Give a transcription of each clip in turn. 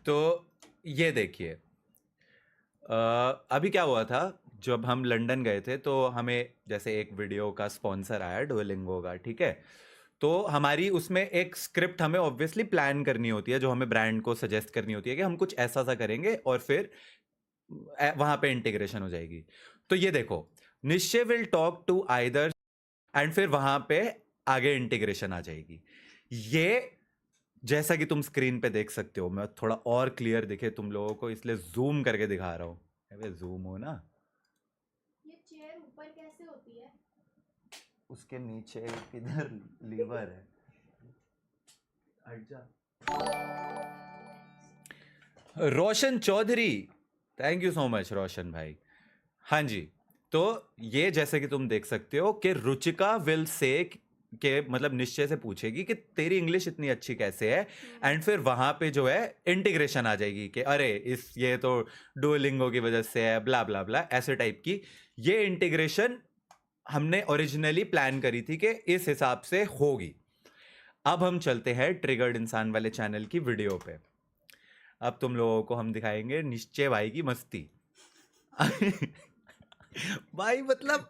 तो ये देखिए, अभी क्या हुआ था, जब हम लंदन गए थे तो हमें जैसे एक वीडियो का स्पॉन्सर आया डुओलिंगो का, ठीक है। तो हमारी उसमें एक स्क्रिप्ट हमें ऑब्वियसली प्लान करनी होती है, जो हमें ब्रांड को सजेस्ट करनी होती है कि हम कुछ ऐसा सा करेंगे और फिर वहां पे इंटीग्रेशन हो जाएगी। तो ये देखो, Nishchay will talk to either, and फिर वहां पे आगे इंटीग्रेशन आ जाएगी। ये जैसा कि तुम स्क्रीन पे देख सकते हो, मैं थोड़ा और क्लियर दिखे तुम लोगों को इसलिए जूम करके दिखा रहा हूँ। अबे जूम हो ना। ये चेयर ऊपर कैसे होती है? उसके नीचे किधर लीवर है, हट जा। Roshan Chaudhary, thank you so much Roshan भाई। हाँ जी, तो ये जैसे कि तुम देख सकते हो कि रुचिका विल से के मतलब निश्चय से पूछेगी कि तेरी इंग्लिश इतनी अच्छी कैसे है, एंड फिर वहां पे जो है इंटीग्रेशन आ जाएगी कि अरे इस ये तो डुओलिंगो की वजह से है, ब्ला ब्ला ब्ला, ऐसे टाइप की। ये इंटीग्रेशन हमने ओरिजिनली प्लान करी थी कि इस हिसाब से होगी। अब हम चलते हैं ट्रिगर्ड इंसान वाले चैनल की वीडियो पे। अब तुम लोगों को हम दिखाएंगे निश्चय भाई की मस्ती। भाई मतलब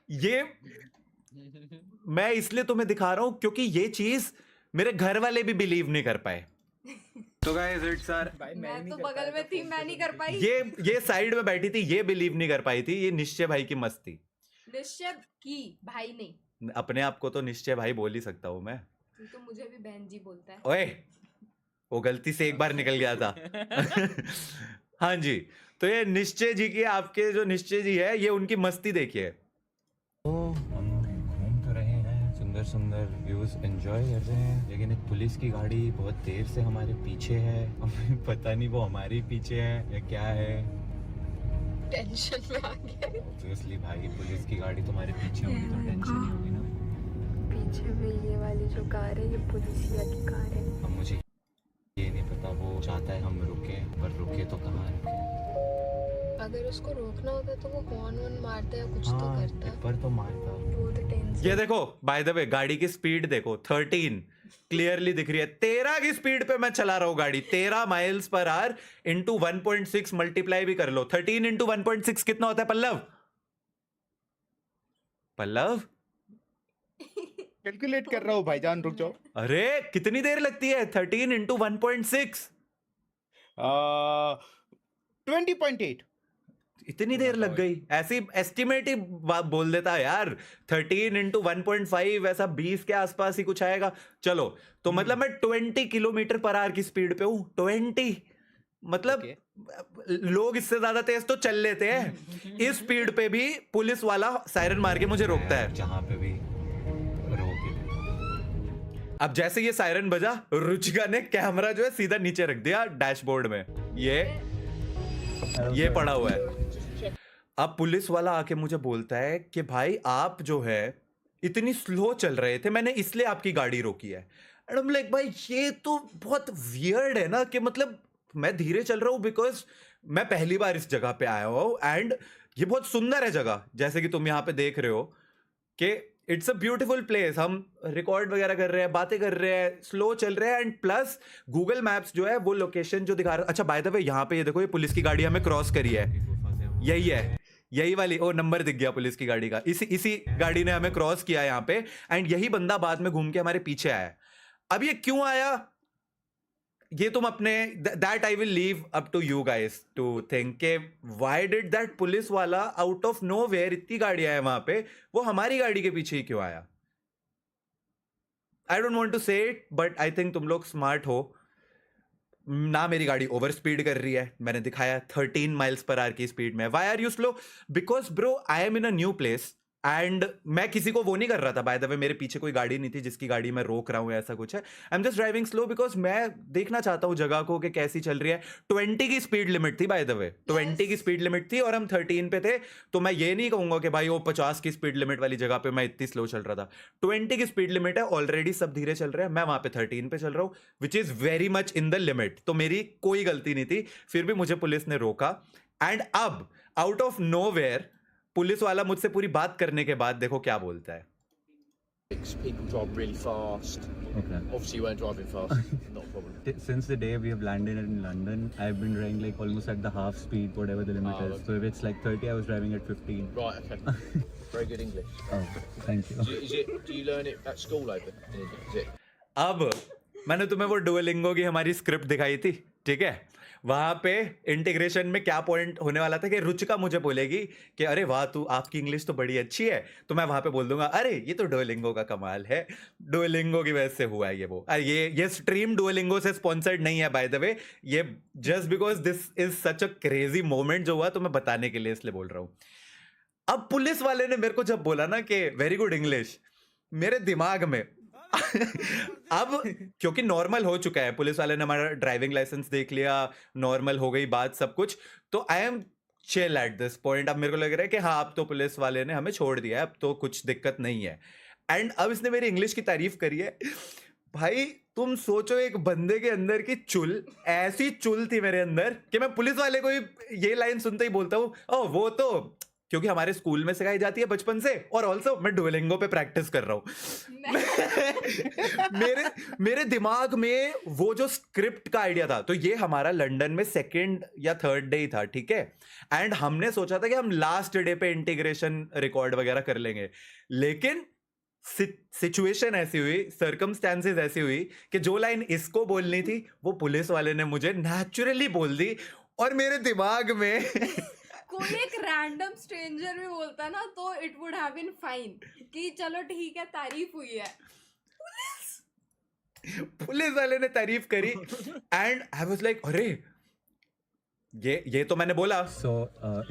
ये मैं इसलिए तुम्हें दिखा रहा हूं क्योंकि ये चीज मेरे घर वाले भी बिलीव नहीं कर पाए। तो गाइस इट्स आर, मैं तो बगल में थी, मैं नहीं कर पाई। ये साइड में बैठी थी, ये बिलीव नहीं कर पाई थी, ये निश्चय भाई की मस्ती। निश्चय की भाई नहीं, अपने आप को तो निश्चय भाई बोल ही सकता हूं मैं। तू तो मुझे भी बहन जी बोलता है। ओए, वो गलती से एक बार निकल गया था। हाँ जी, तो ये निश्चय जी की, आपके जो निश्चय जी है, ये उनकी मस्ती देखिए। तो हम घूम तो रहे हैं, सुंदर सुंदर व्यूज एंजॉय कर रहे हैं, लेकिन एक पुलिस की गाड़ी बहुत देर से हमारे पीछे है। हमें पता नहीं वो हमारे पीछे है या क्या है। टेंशन में आ गया। ऑब्वियसली भाई, पुलिस की गाड़ी तुम्हारे पीछे होगी तो टेंशन ही होगी ना। पीछे में ये वाली जो कार है, ये पुलिसिया की कार है। अब मुझे ये नहीं पता वो चाहता है हम रुके, पर रुके तो कहाँ रुके। अगर उसको रोकना होता तो वो हॉर्न वॉर्न मारता या कुछ तो हाँ, करता। पर तो मारता। वो तो टेंशन। ये देखो, बाय द वे गाड़ी की स्पीड देखो, 13 क्लियरली दिख रही है। 13 की स्पीड पे मैं चला रहा हूं गाड़ी, 13 miles per hour into 1.6 multiply भी कर लो। 13 इंटू 1.6 कितना होता है पल्लव? पल्लव कैलकुलेट कर रहा हूँ भाईजान, रुक जाओ। अरे कितनी देर लगती है 13 इंटू 1.6? 20.8। इतनी देर लग गई? ऐसी एस्टिमेट ही बोल देता यार। 13 इंटू 1.5 ऐसा 20 के आसपास ही कुछ आएगा। चलो, तो मतलब मैं 20 किलोमीटर पर आवर की स्पीड पे हूं। 20 मतलब लोग इससे ज्यादा तेज तो चल लेते हैं। इस स्पीड पे भी पुलिस वाला सायरन मार के मुझे रोकता है। जहाँ पे भी रोके। अब जैसे ये सायरन बजा, रुचिका ने कैमरा जो है सीधा नीचे रख दिया डैशबोर्ड में। ये पड़ा हुआ है। अब पुलिस वाला आके मुझे बोलता है कि भाई आप जो है इतनी स्लो चल रहे थे, मैंने इसलिए आपकी गाड़ी रोकी है। एंड आई एम लाइक भाई ये तो बहुत वियर्ड है ना, कि मतलब मैं धीरे चल रहा हूं बिकॉज मैं पहली बार इस जगह पे आया हूं, एंड ये बहुत सुंदर है जगह, जैसे कि तुम यहाँ पे देख रहे हो कि इट्स अ ब्यूटीफुल प्लेस। हम रिकॉर्ड वगैरह कर रहे हैं, बातें कर रहे हैं, स्लो चल रहे हैं, एंड प्लस गूगल मैप्स जो है वो लोकेशन जो दिखा रहा है। अच्छा बाय द वे, यहाँ पे ये देखो, ये पुलिस की गाड़ी हमें क्रॉस करी है। यही है, यही वाली। ओ, नंबर दिख गया पुलिस की गाड़ी का। इसी गाड़ी ने हमें क्रॉस किया यहाँ पे, एंड यही बंदा बाद में घूम के हमारे पीछे आया। अब ये क्यों आया, ये तुम अपने that I will leave up to you guys to think के व्हाई डिड दैट पुलिस वाला आउट ऑफ नोवेयर, इतनी गाड़ियां हैं वहां पे, वो हमारी गाड़ी के पीछे ही क्यों आया? आई डोंट वांट टू से इट, बट आई थिंक तुम लोग स्मार्ट हो ना। मेरी गाड़ी ओवर स्पीड कर रही है, मैंने दिखाया 13 माइल्स पर आवर की स्पीड में। Why are you slow? Because bro I am in a new place, and मैं किसी को वो नहीं कर रहा था। बाय द वे मेरे पीछे कोई गाड़ी नहीं थी जिसकी गाड़ी मैं रोक रहा हूं, ऐसा कुछ है। I am just driving slow because मैं देखना चाहता हूं जगह को कि कैसी चल रही है। 20 की स्पीड लिमिट थी बाय द वे, 20 की स्पीड लिमिट थी, और हम 13 पे थे। तो मैं ये नहीं कहूंगा कि भाई वो 50 की स्पीड लिमिट वाली जगह पे मैं इतनी स्लो चल रहा था। 20 की स्पीड लिमिट है, ऑलरेडी सब धीरे चल रहे हैं, मैं वहां पे 13 पे चल रहा हूं, which is very much in the limit. तो मेरी कोई गलती नहीं थी, फिर भी मुझे पुलिस ने रोका। एंड अब आउट ऑफ नोवेयर पुलिस वाला मुझसे पूरी बात करने के बाद देखो क्या बोलता है। People drive really fast. Okay. Obviously, you weren't driving fast. Not a problem. Since the day we have landed in London, I've been driving like almost at the half speed, whatever the limit Oh, is. okay. So if it's like 30, I was driving at 15. Right. Okay. Very good English. Oh, thank you. Do you learn it at school over in England? Is it? अब मैंने तुम्हें वो Duolingo की हमारी script दिखाई थी, ठीक है? वहां पे इंटीग्रेशन में क्या पॉइंट होने वाला था कि रुचिका मुझे बोलेगी कि अरे वाह तू आपकी इंग्लिश तो बड़ी अच्छी है, तो मैं वहां पे बोल दूंगा अरे ये तो डुओलिंगो का कमाल है, डुओलिंगो की वजह से हुआ है ये वो। अरे ये स्ट्रीम डुओलिंगो से स्पॉन्सर्ड नहीं है बाय द वे, ये just because this is such a crazy moment जो हुआ तो मैं बताने के लिए इसलिए बोल रहा हूँ। अब पुलिस वाले ने मेरे को जब बोला ना कि वेरी गुड इंग्लिश, मेरे दिमाग में अब क्योंकि नॉर्मल हो चुका है, पुलिस वाले ने हमारा ड्राइविंग लाइसेंस देख लिया, नॉर्मल हो गई बात सब कुछ, तो I am chill at this point. अब मेरे को लग रहा है कि हाँ अब तो पुलिस वाले ने हमें छोड़ दिया है, अब तो कुछ दिक्कत नहीं है। एंड अब इसने मेरी इंग्लिश की तारीफ करी है। भाई तुम सोचो एक बंदे के अंदर की चुल, ऐसी चुल थी मेरे अंदर कि मैं पुलिस वाले को ही ये लाइन सुनते ही बोलता हूँ ओ वो तो, क्योंकि हमारे स्कूल में सिखाई जाती है बचपन से, और ऑल्सो मैं डुओलिंगो पे प्रैक्टिस कर रहा हूँ। मेरे दिमाग में वो जो स्क्रिप्ट का आइडिया था, तो ये हमारा लंदन में सेकंड या थर्ड डे ही था, ठीक है? एंड हमने सोचा था कि हम लास्ट डे पे इंटीग्रेशन रिकॉर्ड वगैरह कर लेंगे, लेकिन सिचुएशन ऐसी हुई, सर्कमस्टेंसेस ऐसी हुई कि जो लाइन इसको बोलनी थी वो पुलिस वाले ने मुझे नेचुरली बोल दी, और मेरे दिमाग में कोई एक रैंडम स्ट्रेंजर भी बोलता ना तो it would have been fine कि चलो ठीक है तारीफ हुई है। पुलिस वाले ने तारीफ करी एंड आई वाज लाइक अरे ये तो मैंने बोला। So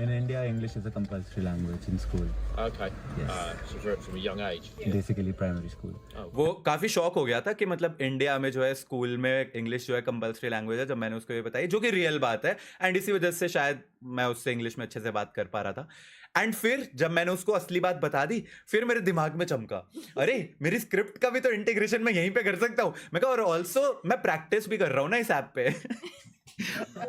in India, English is a compulsory language in school. Okay. Yes. So from a young age. Basically primary school. वो काफी शॉक हो गया था कि मतलब इंडिया में जो है स्कूल में इंग्लिश जो है कंपल्सरी लैंग्वेज है, जब मैंने उसको ये बताई, जो कि रियल बात है, एंड इसी वजह से शायद मैं उससे इंग्लिश में अच्छे से बात कर पा रहा था। एंड फिर जब मैंने उसको असली बात बता दी, फिर मेरे दिमाग में चमका अरे मेरी स्क्रिप्ट का भी तो इंटीग्रेशन मैं यहीं पे कर सकता हूँ। मैं कहा और ऑल्सो मैं प्रैक्टिस भी कर रहा हूँ ना इस ऐप पे।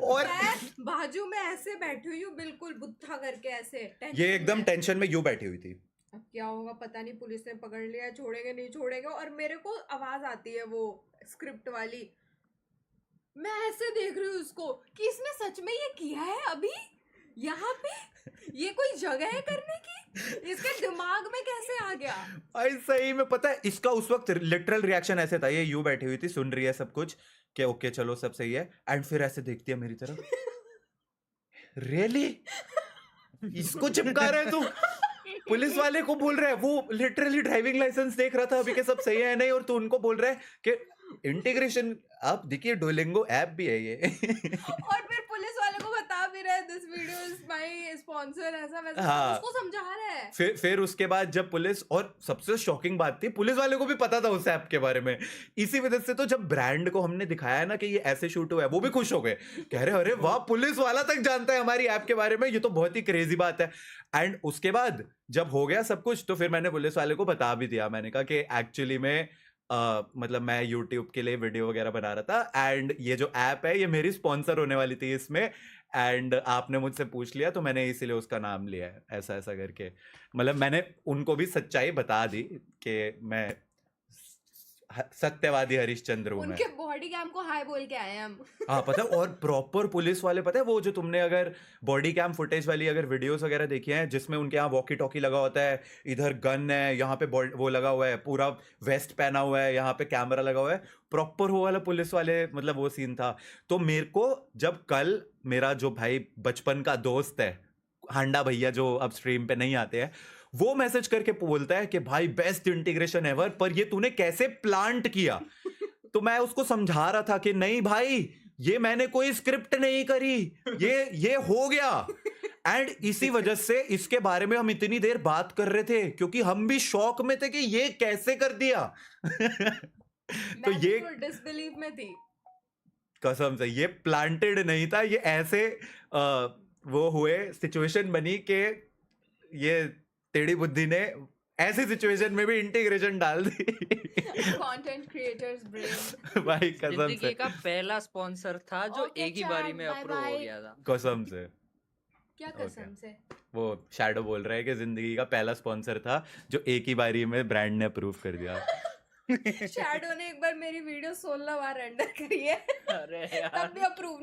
और मैं बाजू में ऐसे बैठी हुई हूँ बिल्कुल बुत्था करके ऐसे ये एकदम टेंशन में यूं बैठी हुई थी। अब क्या होगा पता नहीं, पुलिस ने पकड़ लिया, छोड़ेंगे नहीं छोड़ेंगे, और मेरे को आवाज आती है वो स्क्रिप्ट वाली, मैं ऐसे देख रही हूँ उसको कि इसने सच में ये किया है अभी यहाँ पे, ये कोई जगह है करने की, इसके दिमाग में कैसे आ गया? भाई सही में पता है इसका उस वक्त लिटरल रिएक्शन ऐसे था, ये यूं बैठी हुई थी, सुन रही है सब कुछ कि ओके चलो सब सही है, एंड फिर ऐसे देखती है मेरी तरफ, रियली इसको चिपका रहा है तू? पुलिस वाले को बोल रहा है, वो लिटरली ड्राइविंग लाइसेंस देख रहा था अभी के सब सही है नहीं, और तू उनको बोल रहा है कि इंटीग्रेशन, आप देखिए डुओलिंगो ऐप भी है ये। और फिर पुलिस वाले को बता भी रहे this video is my sponsor, ऐसा वैसा, हाँ। उसको समझा रहा है। फिर उसके बाद जब पुलिस, और सबसे शॉकिंग बात थी पुलिस वाले को भी पता था उस ऐप के बारे में, इसी वजह से तो जब ब्रांड को हमने दिखाया ना कि ये ऐसे शूट हुआ है, वो भी खुश हो गए, कह रहे अरे वाह पुलिस वाला तक जानता है हमारी ऐप के बारे में, ये तो बहुत ही क्रेजी बात है। एंड उसके बाद जब हो गया सब कुछ, तो फिर मैंने पुलिस वाले को बता भी दिया, मैंने कहा कि एक्चुअली में मतलब मैं YouTube के लिए वीडियो वगैरह बना रहा था, एंड ये जो ऐप है ये मेरी स्पॉन्सर होने वाली थी इसमें, एंड आपने मुझसे पूछ लिया तो मैंने इसीलिए उसका नाम लिया है, ऐसा ऐसा करके। मतलब मैंने उनको भी सच्चाई बता दी कि मैं सत्यवादी हरिश्चंद्र हूँ मैं। उनके बॉडी कैम को हाय बोल के आए हम। हाँ पता है, और प्रॉपर पुलिस वाले, पता है वो जो तुमने अगर बॉडी कैम फुटेज वाली अगर वीडियोस वगैरह देखी हैं जिसमें उनके यहाँ वॉकी टॉकी लगा होता है, इधर गन है, यहाँ पे वो लगा हुआ है, पूरा वेस्ट पहना हुआ है, यहाँ पे कैमरा लगा हुआ है, प्रॉपर वो वाला पुलिस वाले, मतलब वो सीन था। तो मेरे को जब कल मेरा जो भाई बचपन का दोस्त है हांडा भैया, जो अब स्ट्रीम पे नहीं आते हैं, वो मैसेज करके बोलता है कि भाई बेस्ट इंटीग्रेशन एवर, पर ये तूने कैसे प्लांट किया? तो मैं उसको समझा रहा था कि नहीं भाई ये मैंने कोई स्क्रिप्ट नहीं करी, ये हो गया। एंड इसी वजह से इसके बारे में हम इतनी देर बात कर रहे थे, क्योंकि हम भी शॉक में थे कि ये कैसे कर दिया। तो ये डिसबिलीव में थी कसम से, ये प्लांटेड नहीं था, ये ऐसे वो हुए, सिचुएशन बनी कि ये टेढ़ी बुद्धि ने ऐसी सिचुएशन में भी इंटीग्रेशन डाल दी। Content creators brain. भाई कसम जिंदगी से, का पहला स्पॉन्सर था जो Okay, एक ही बारी चल, में bye अप्रूव हो bye. गया था। कसम से। क्या कसम से? वो शैडो बोल रहा है कि जिंदगी का पहला स्पॉन्सर था जो एक ही बारी में ब्रांड ने अप्रूव कर दिया। शैडो ने एक बार मेरी वीडियो 16 बार रेंडर करी है, अरे तब भी अप्रूव नहीं